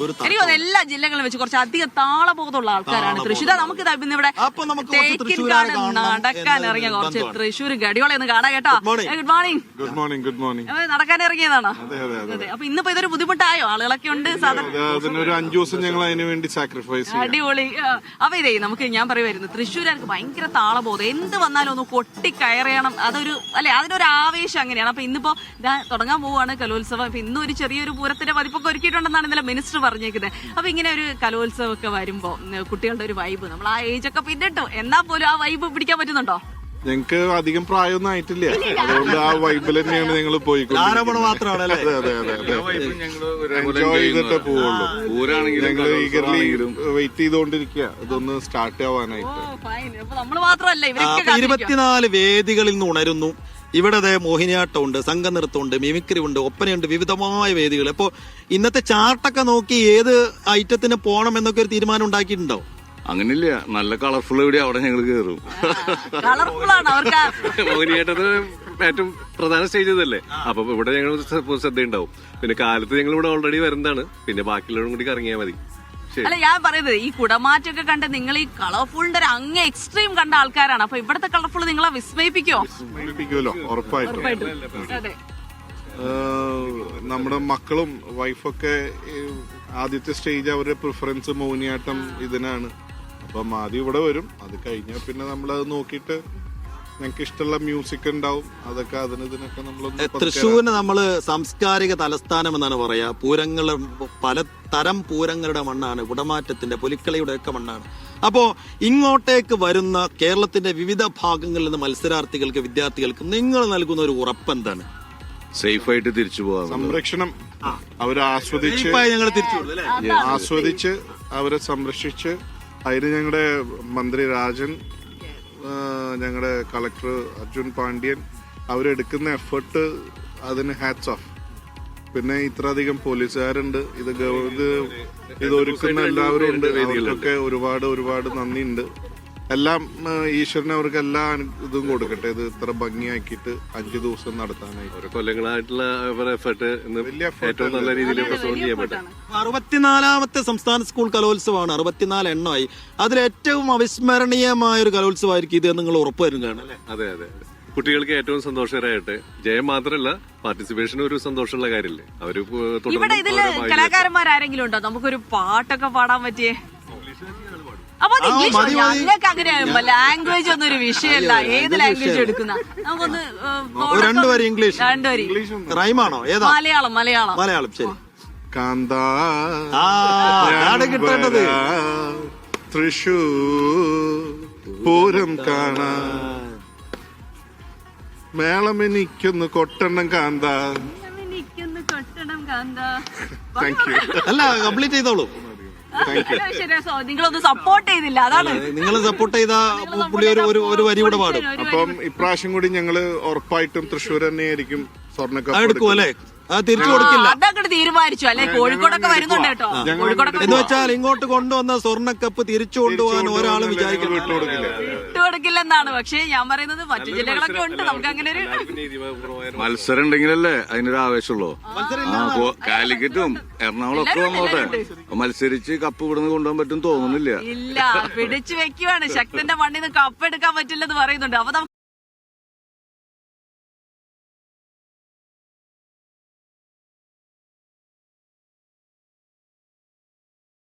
എനിക്ക് എല്ലാ ജില്ലകളിലും വെച്ച് കുറച്ച് അധികം താളബോധമുള്ള ആൾക്കാരാണ് തൃശ്ശൂർ. നമുക്ക് ഇവിടെ തേക്കിൻകാട് നടക്കാൻ ഇറങ്ങിയ കുറച്ച് തൃശ്ശൂർ ഗടിയോളെ ഒന്ന് കാണാം കേട്ടോ. Good morning. നടക്കാൻ ഇറങ്ങിയതാണോ? അതെ. അപ്പൊ ഇന്നിപ്പോ ഇതൊരു ബുദ്ധിമുട്ടായോ? ആളുകളൊക്കെ ഉണ്ട് അടിപൊളി. അപ്പൊ ഇതേ നമുക്ക് ഞാൻ പറയുമായിരുന്നു തൃശ്ശൂർക്ക് ഭയങ്കര താളബോധം. എന്ത് വന്നാലും ഒന്ന് കൊട്ടിക്കയറിയണം. അതൊരു അല്ലെ, അതിനൊരു ആവേശം അങ്ങനെയാണ്. അപ്പൊ ഇന്നിപ്പോ തുടങ്ങാൻ പോവാണ് കലോത്സവം. അപ്പൊ ഇന്നും ഒരു ചെറിയൊരു പൂരത്തിന്റെ പതിപ്പൊക്കെ ഒരുക്കിയിട്ടുണ്ടെന്നാണ് ഇന്നലെ മിനിസ്റ്റർ പറഞ്ഞേക്കുന്നത്. അപ്പൊ ഇങ്ങനെ ഒരു കലോത്സവം ഒക്കെ വരുമ്പോ കുട്ടികളുടെ ഒരു വൈബ്, നമ്മൾ ആ ഏജ് ഒക്കെ പിന്നിട്ടു, എന്നാൽ പോലും ആ വൈബ് പിടിക്കാൻ പറ്റുന്നുണ്ടോ? ഞങ്ങക്ക് അധികം പ്രായമൊന്നും ആയിട്ടില്ല, അതുകൊണ്ട് ആ വൈബിൽ തന്നെയാണ് ഞങ്ങൾ പോയിക്കൊണ്ടിരിക്കുന്നത്. എൻജോയ് ചെയ്തിട്ടേ പോവുള്ളൂ. ഞങ്ങൾ ഈഗർലി വെയിറ്റ് ചെയ്തോണ്ടിരിക്കുക ഇതൊന്ന് സ്റ്റാർട്ട് ആവാനായിട്ട്. 24 വേദികളിൽ നിന്ന് ഉണരുന്നു. ഇവിടെ മോഹിനിയാട്ടമുണ്ട്, സംഘനൃത്തമുണ്ട്, മിമിക്രി ഉണ്ട്, ഒപ്പനയുണ്ട്, വിവിധമായ വേദികൾ. അപ്പോ ഇന്നത്തെ ചാർട്ടൊക്കെ നോക്കി ഏത് ഐറ്റത്തിന് പോണം എന്നൊക്കെ ഒരു തീരുമാനം ഉണ്ടാക്കിയിട്ടുണ്ടോ? അങ്ങനില്ല, നല്ല കളർഫുൾ എവിടെ അവിടെ ഞങ്ങൾ കയറും. മോഹിനിയാട്ടത്തിന് ഏറ്റവും പ്രധാന സ്റ്റേജ് ഇതല്ലേ, അപ്പൊ ഇവിടെ ഞങ്ങൾ ശ്രദ്ധയുണ്ടാവും. പിന്നെ കാലത്ത് ഞങ്ങൾ ഇവിടെ ഓൾറെഡി വരുന്നതാണ്, പിന്നെ ബാക്കിയുള്ളവരും കൂടി കറങ്ങിയാൽ മതി. അല്ല, ഞാൻ പറയുന്നത് ഈ കുടമാറ്റൊക്കെ കണ്ട് നിങ്ങൾ ഈ കളർഫുളിന്റെ അങ്ങ് എക്സ്ട്രീം കണ്ട ആൾക്കാരാണ്. അപ്പൊ ഇവിടുത്തെ കളർഫുൾ നിങ്ങളെ വിസ്മയിപ്പിക്കുമല്ലോ, ഉറപ്പായിട്ടും. നമ്മുടെ മക്കളും വൈഫൊക്കെ ആദ്യത്തെ സ്റ്റേജ് അവരുടെ പ്രിഫറൻസ് മോഹിനിയാട്ടം ഇതിനാണ്. അപ്പം ആദ്യം ഇവിടെ വരും, അത് കഴിഞ്ഞാൽ പിന്നെ നമ്മളത് നോക്കിയിട്ട് ഞങ്ങൾക്ക് ഇഷ്ടമുള്ള മ്യൂസിക് ഉണ്ടാവും. അതൊക്കെ ഇതിനൊക്കെ നമ്മൾ തൃശ്ശൂരിന് നമ്മള് സാംസ്കാരിക തലസ്ഥാനം എന്നാണ് പറയാ. പൂരങ്ങൾ, പലതരം പൂരങ്ങളുടെ മണ്ണാണ്, കുടമാറ്റത്തിന്റെ, പുലിക്കളിയുടെ ഒക്കെ മണ്ണാണ്. അപ്പോ ഇങ്ങോട്ടേക്ക് വരുന്ന കേരളത്തിന്റെ വിവിധ ഭാഗങ്ങളിൽ നിന്ന് മത്സരാർത്ഥികൾക്ക്, വിദ്യാർത്ഥികൾക്ക് നിങ്ങൾ നൽകുന്ന ഒരു ഉറപ്പെന്താണ്? സേഫായിട്ട് തിരിച്ചു പോകാം. സംരക്ഷണം അവരെ ആസ്വദിച്ച് അവരെ സംരക്ഷിച്ച്, അതിന് ഞങ്ങളുടെ മന്ത്രി രാജൻ, ഞങ്ങളുടെ കളക്ടർ അർജുൻ പാണ്ഡ്യൻ അവരെടുക്കുന്ന എഫേർട്ട്, അതിന് ഹാറ്റ്സ് ഓഫ്. പിന്നെ ഇത്ര അധികം പോലീസുകാരുണ്ട്, ഇത് ഒരുക്കുന്ന എല്ലാവരും ഉണ്ട്, അവർക്കൊക്കെ ഒരുപാട് നന്ദിയുണ്ട്. എല്ലാം ഈശ്വരനെ അവർക്ക് എല്ലാ ഇതും കൊടുക്കട്ടെ. ഇത് ഇത്ര ഭംഗിയാക്കിയിട്ട് 5 ദിവസം നടത്താനായിട്ട് കൊല്ലങ്ങളായിട്ടുള്ള ഏറ്റവും നല്ല രീതിയിൽ 64ാമത്തെ സംസ്ഥാന സ്കൂൾ കലോത്സവമാണ്. 64 എണ്ണമായി. അതിലേറ്റവും അവിസ്മരണീയമായ ഒരു കലോത്സവമായിരിക്കും ഇത്, നിങ്ങൾ ഉറപ്പുവരുന്നതാണ്. അതെ. കുട്ടികൾക്ക് ഏറ്റവും സന്തോഷകരമായിട്ട്, ജയം മാത്രമല്ല പാർട്ടിസിപ്പേഷൻ ഒരു സന്തോഷമുള്ള കാര്യമല്ലേ. അവര് ഇവിടെ ഇതില് കലാകാരന്മാരെങ്കിലും ഉണ്ടോ നമുക്കൊരു പാട്ടൊക്കെ പാടാൻ പറ്റിയേ? അപ്പൊ ഞങ്ങൾക്ക് അങ്ങനെ ലാംഗ്വേജ് ഒന്നും ഒരു വിഷയമല്ല, ഏത് ലാംഗ്വേജ് എടുക്കുന്ന നമുക്കൊന്ന് രണ്ടുപേരും ഇംഗ്ലീഷ്, റൈമാണോ? ഏതാ? മലയാളം. ശരി. കാന്താ കിട്ടേണ്ടത് തൃശ്ശൂർ പൂരം കാണാ, മേളമെനിക്കൊന്ന് കൊട്ടണം കാന്താ. Thank you. അല്ല, കംപ്ലീറ്റ് ചെയ്തോളൂ. നിങ്ങളൊന്നും സപ്പോർട്ട് ചെയ്തില്ല, അതാണ്. നിങ്ങൾ സപ്പോർട്ട് ചെയ്ത പുള്ളി ഒരു വരി കൂടെ പാടും. അപ്പം ഇപ്രാവശ്യം കൂടി ഞങ്ങള് ഉറപ്പായിട്ടും തൃശ്ശൂർ തന്നെയായിരിക്കും സ്വർണ്ണക്കപ്പ് എടുക്കും അല്ലെ? തിരിച്ചു കൊടുക്കില്ല അതങ്ങോട്ട് തീരുമാനിച്ചു അല്ലെ? കോഴിക്കോടൊക്കെ വരുന്നുണ്ട് കേട്ടോ. എന്ന് വെച്ചാൽ ഇങ്ങോട്ട് കൊണ്ടുവന്ന സ്വർണ്ണക്കപ്പ് തിരിച്ചു കൊണ്ടുപോകാൻ ഒരാളും വിചാരിക്കും വിട്ടുകൊടുക്കില്ലെന്നാണ്. പക്ഷെ ഞാൻ പറയുന്നത് മറ്റു ജില്ലകളൊക്കെ ഉണ്ട്, നമുക്ക് അങ്ങനെ ഒരു മത്സരം ഉണ്ടെങ്കിലല്ലേ അതിനൊരു ആവേശമുള്ളൂ. കാലിക്കറ്റും എറണാകുളം ഒക്കെ വന്നോട്ടെ, മത്സരിച്ച് കപ്പ് ഇവിടുന്ന് കൊണ്ടുപോകാൻ പറ്റും തോന്നുന്നില്ല. ഇല്ല, പിടിച്ചു വെക്കുവാണ്. ശക്തന്റെ മണ്ണിൽ നിന്ന് കപ്പ് എടുക്കാൻ പറ്റില്ലെന്ന് പറയുന്നുണ്ട്. അപ്പൊ